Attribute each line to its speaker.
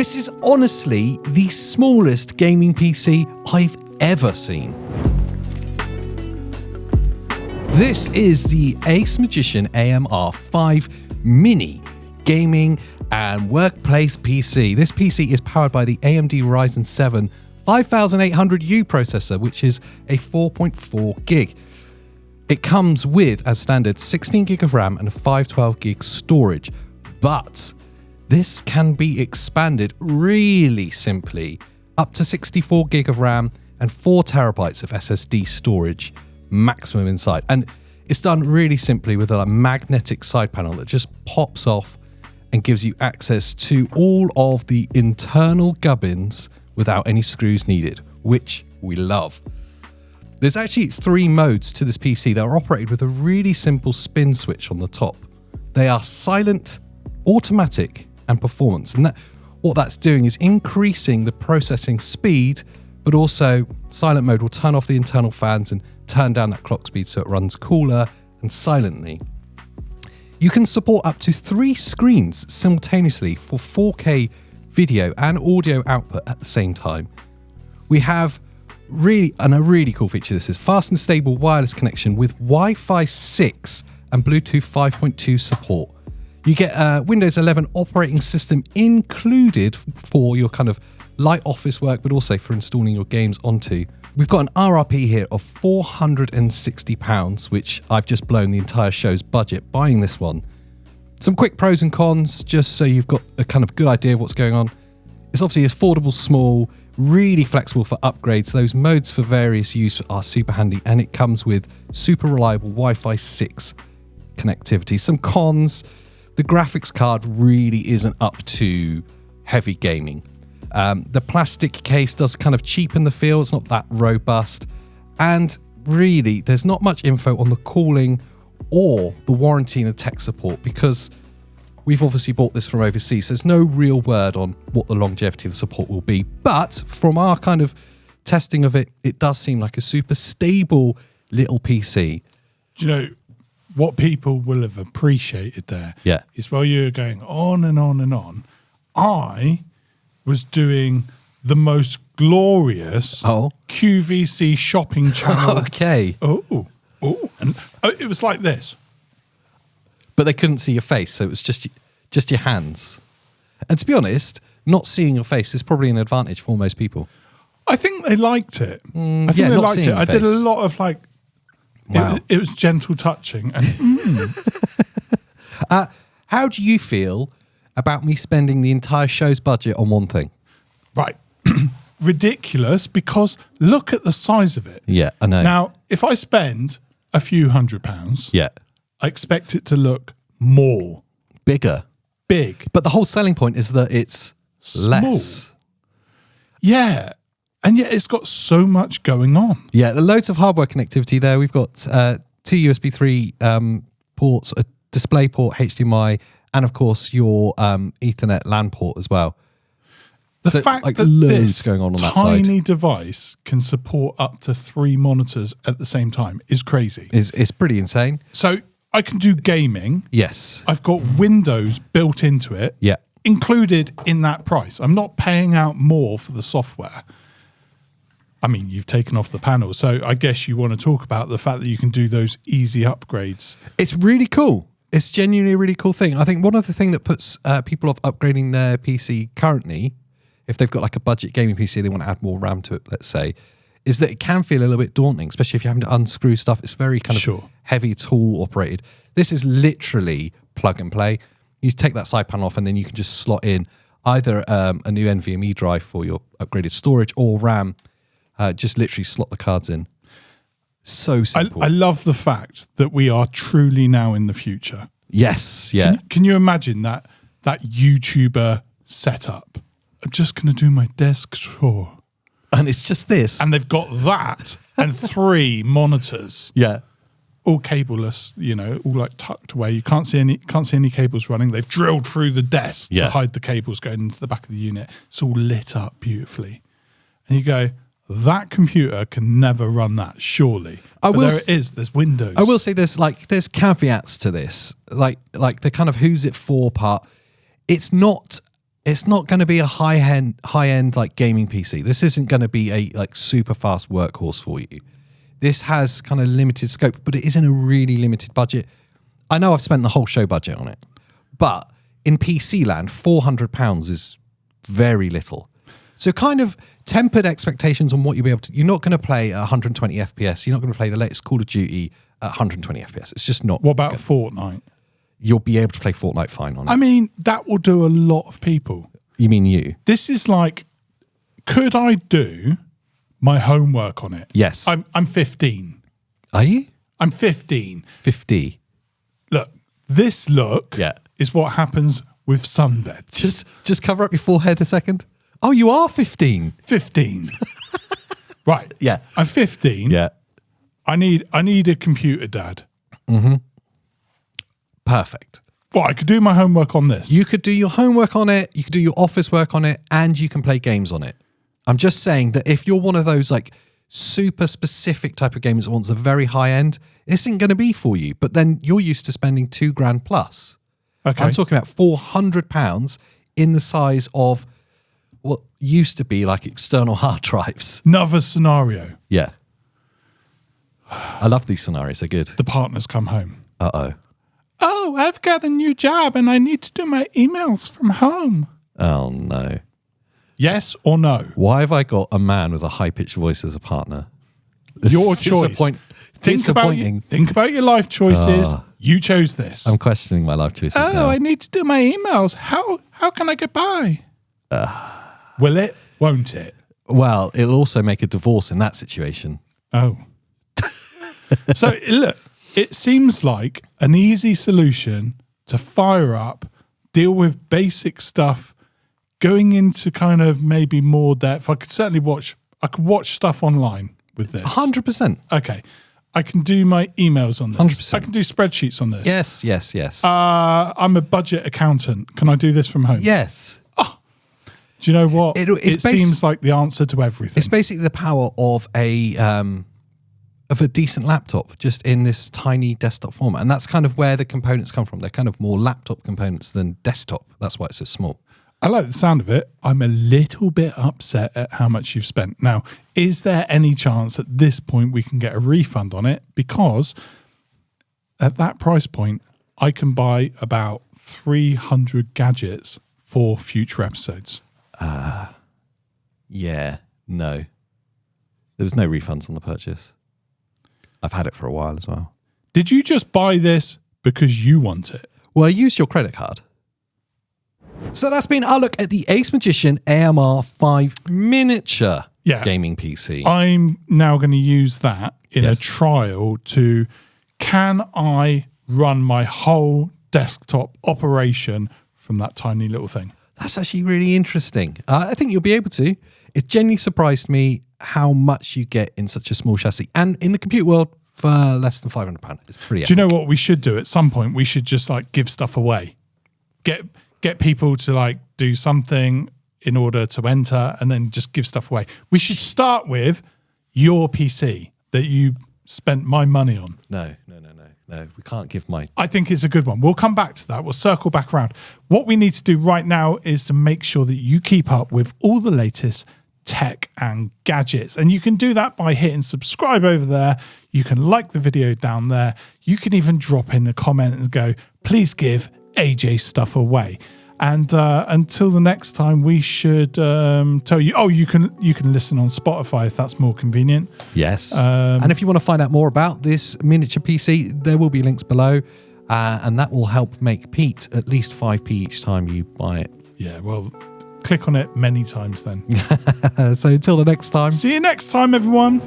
Speaker 1: This is honestly the smallest gaming PC I've ever seen. This is the Ace Magician AMR5 Mini Gaming and Workplace PC. This PC is powered by the AMD Ryzen 7 5800U processor, which is a 4.4 gig. It comes with, as standard, 16 gig of RAM and 512 gig storage, but this can be expanded really simply up to 64 gig of RAM and 4 terabytes of SSD storage maximum inside. And it's done really simply with a magnetic side panel that just pops off and gives you access to all of the internal gubbins without any screws needed, which we love. There's actually 3 modes to this PC that are operated with a really simple spin switch on the top. They are silent, automatic, and performance. And what that's doing is increasing the processing speed, but also silent mode will turn off the internal fans and turn down that clock speed so it runs cooler and silently. You can support up to 3 screens simultaneously for 4K video and audio output at the same time. We have a really cool feature. This is fast and stable wireless connection with Wi-Fi 6 and Bluetooth 5.2 support. You get a Windows 11 operating system included for your kind of light office work, but also for installing your games onto. We've got an RRP here of £460, which I've just blown the entire show's budget buying this one. Some quick pros and cons, just so you've got a kind of good idea of what's going on. It's obviously affordable, small, really flexible for upgrades. Those modes for various use are super handy, and it comes with super reliable Wi-Fi 6 connectivity. Some cons: the graphics card really isn't up to heavy gaming. The plastic case does kind of cheapen the feel. It's not that robust. And really, there's not much info on the cooling or the warranty and the tech support, because we've obviously bought this from overseas. There's no real word on what the longevity of the support will be. But from our kind of testing of it, it does seem like a super stable little PC.
Speaker 2: Do you know what people will have appreciated there?
Speaker 1: Yeah.
Speaker 2: Is while you're going on and on and on, I was doing the most glorious QVC shopping channel.
Speaker 1: Okay.
Speaker 2: And it was like this.
Speaker 1: But they couldn't see your face, so it was just your hands. And to be honest, not seeing your face is probably an advantage for most people.
Speaker 2: I think they liked it. I think
Speaker 1: yeah,
Speaker 2: they
Speaker 1: not
Speaker 2: liked
Speaker 1: seeing
Speaker 2: it.
Speaker 1: your
Speaker 2: I did a
Speaker 1: face.
Speaker 2: lot of like,
Speaker 1: Wow.
Speaker 2: it was gentle touching. And
Speaker 1: How do you feel about me spending the entire show's budget on one thing?
Speaker 2: right. Ridiculous, because look at the size of it.
Speaker 1: Yeah, I know.
Speaker 2: Now, if I spend a few £100s,
Speaker 1: Yeah.
Speaker 2: I expect it to look more
Speaker 1: Bigger.
Speaker 2: big.
Speaker 1: But the whole selling point is that it's less.
Speaker 2: Yeah. And yet it's got so much going on.
Speaker 1: Yeah, loads of hardware connectivity there. We've got 2 USB 3 ports, a display port, HDMI, and of course your Ethernet LAN port as well.
Speaker 2: The fact that
Speaker 1: loads
Speaker 2: this
Speaker 1: going on that side
Speaker 2: tiny device can support up to 3 monitors at the same time is crazy.
Speaker 1: is pretty insane.
Speaker 2: So I can do gaming.
Speaker 1: Yes.
Speaker 2: I've got Windows built into it,
Speaker 1: Yeah.
Speaker 2: included in that price. I'm not paying out more for the software. I mean, you've taken off the panel, so I guess you want to talk about the fact that you can do those easy upgrades.
Speaker 1: It's really cool. It's genuinely a really cool thing. I think one of the things that puts people off upgrading their PC currently, if they've got like a budget gaming PC, they want to add more RAM to it, let's say, is that it can feel a little bit daunting, especially if you're having to unscrew stuff. It's very kind of heavy tool operated. This is literally plug and play. You take that side panel off and then you can just slot in either a new NVMe drive for your upgraded storage or RAM. Just literally slot the cards in. So simple.
Speaker 2: I love the fact that we are truly now in the future.
Speaker 1: Yes, yeah.
Speaker 2: Can you imagine that YouTuber setup? I'm just going to do my desk chore.
Speaker 1: And it's just this.
Speaker 2: And they've got that and 3 monitors.
Speaker 1: Yeah.
Speaker 2: All cableless, all like tucked away. You can't see any cables running. They've drilled through the desk to hide the cables going into the back of the unit. It's all lit up beautifully. And you go, that computer can never run that, surely. But there it is. There's Windows.
Speaker 1: I will say there's caveats to this. Like the kind of who's it for part. It's not it's not going to be a high end like gaming PC. This isn't going to be a like super fast workhorse for you. This has kind of limited scope, but it is in a really limited budget. I know I've spent the whole show budget on it, but in PC land, £400 is very little. So kind of tempered expectations on what you'll be able to. You're not going to play at 120 FPS. You're not going to play the latest Call of Duty at 120 FPS. It's just not.
Speaker 2: What about Fortnite?
Speaker 1: You'll be able to play Fortnite fine on it.
Speaker 2: I mean, that will do a lot of people.
Speaker 1: You mean you?
Speaker 2: This is like, could I do my homework on it?
Speaker 1: Yes.
Speaker 2: I'm 15.
Speaker 1: Are you?
Speaker 2: I'm 15.
Speaker 1: 50.
Speaker 2: Look, this look is what happens with sunbeds.
Speaker 1: Just cover up your forehead a second. Oh, you are 15.
Speaker 2: 15. Right.
Speaker 1: Yeah.
Speaker 2: I'm 15.
Speaker 1: Yeah.
Speaker 2: I need a computer, Dad.
Speaker 1: Mm-hmm. Perfect.
Speaker 2: Well, I could do my homework on this.
Speaker 1: You could do your homework on it, you could do your office work on it, and you can play games on it. I'm just saying that if you're one of those like super specific type of gamers that wants a very high end, this isn't going to be for you. But then you're used to spending £2,000 plus.
Speaker 2: Okay.
Speaker 1: I'm talking about £400 in the size of what used to be like external hard drives.
Speaker 2: Another scenario.
Speaker 1: Yeah. I love these scenarios. They're good.
Speaker 2: The partners come home.
Speaker 1: Uh-oh.
Speaker 2: Oh, I've got a new job and I need to do my emails from home.
Speaker 1: Oh, no.
Speaker 2: Yes or no?
Speaker 1: Why have I got a man with a high-pitched voice as a partner?
Speaker 2: Your choice. Think about your life choices. You chose this.
Speaker 1: I'm questioning my life choices now.
Speaker 2: Oh, I need to do my emails. How can I get by? Will it? Won't it?
Speaker 1: Well, it'll also make a divorce in that situation.
Speaker 2: Oh. So, look, it seems like an easy solution to fire up, deal with basic stuff, going into kind of maybe more depth. I could watch stuff online with this.
Speaker 1: 100%.
Speaker 2: Okay. I can do my emails on this.
Speaker 1: 100%.
Speaker 2: I can do spreadsheets on this.
Speaker 1: Yes.
Speaker 2: I'm a budget accountant. Can I do this from home?
Speaker 1: Yes.
Speaker 2: Oh. Do you know what? It seems like the answer to everything.
Speaker 1: It's basically the power of a decent laptop, just in this tiny desktop format. And that's kind of where the components come from. They're kind of more laptop components than desktop. That's why it's so small.
Speaker 2: I like the sound of it. I'm a little bit upset at how much you've spent. Now, is there any chance at this point we can get a refund on it? Because at that price point, I can buy about 300 gadgets for future episodes.
Speaker 1: Yeah, no. There was no refunds on the purchase. I've had it for a while as well.
Speaker 2: Did you just buy this because you want it?
Speaker 1: Well, I used your credit card. So that's been our look at the Ace Magician AMR 5 miniature gaming PC.
Speaker 2: I'm now going to use that in a trial to, can I run my whole desktop operation from that tiny little thing?
Speaker 1: That's actually really interesting. I think you'll be able to. It genuinely surprised me how much you get in such a small chassis. And in the compute world, for less than £500, it's pretty epic.
Speaker 2: Do you know what we should do at some point? We should just like give stuff away. Get people to like do something in order to enter and then just give stuff away. We should start with your PC that you spent my money on.
Speaker 1: No, we can't give my...
Speaker 2: I think it's a good one. We'll come back to that. We'll circle back around. What we need to do right now is to make sure that you keep up with all the latest tech and gadgets. And you can do that by hitting subscribe over there. You can like the video down there. You can even drop in a comment and go, please give AJ stuff away. And until the next time, we should tell you, you can listen on Spotify if that's more convenient.
Speaker 1: Yes. And if you want to find out more about this miniature PC, there will be links below. And that will help make Pete at least 5p each time you buy it.
Speaker 2: Yeah, well, click on it many times then.
Speaker 1: So until the next time.
Speaker 2: See you next time, everyone.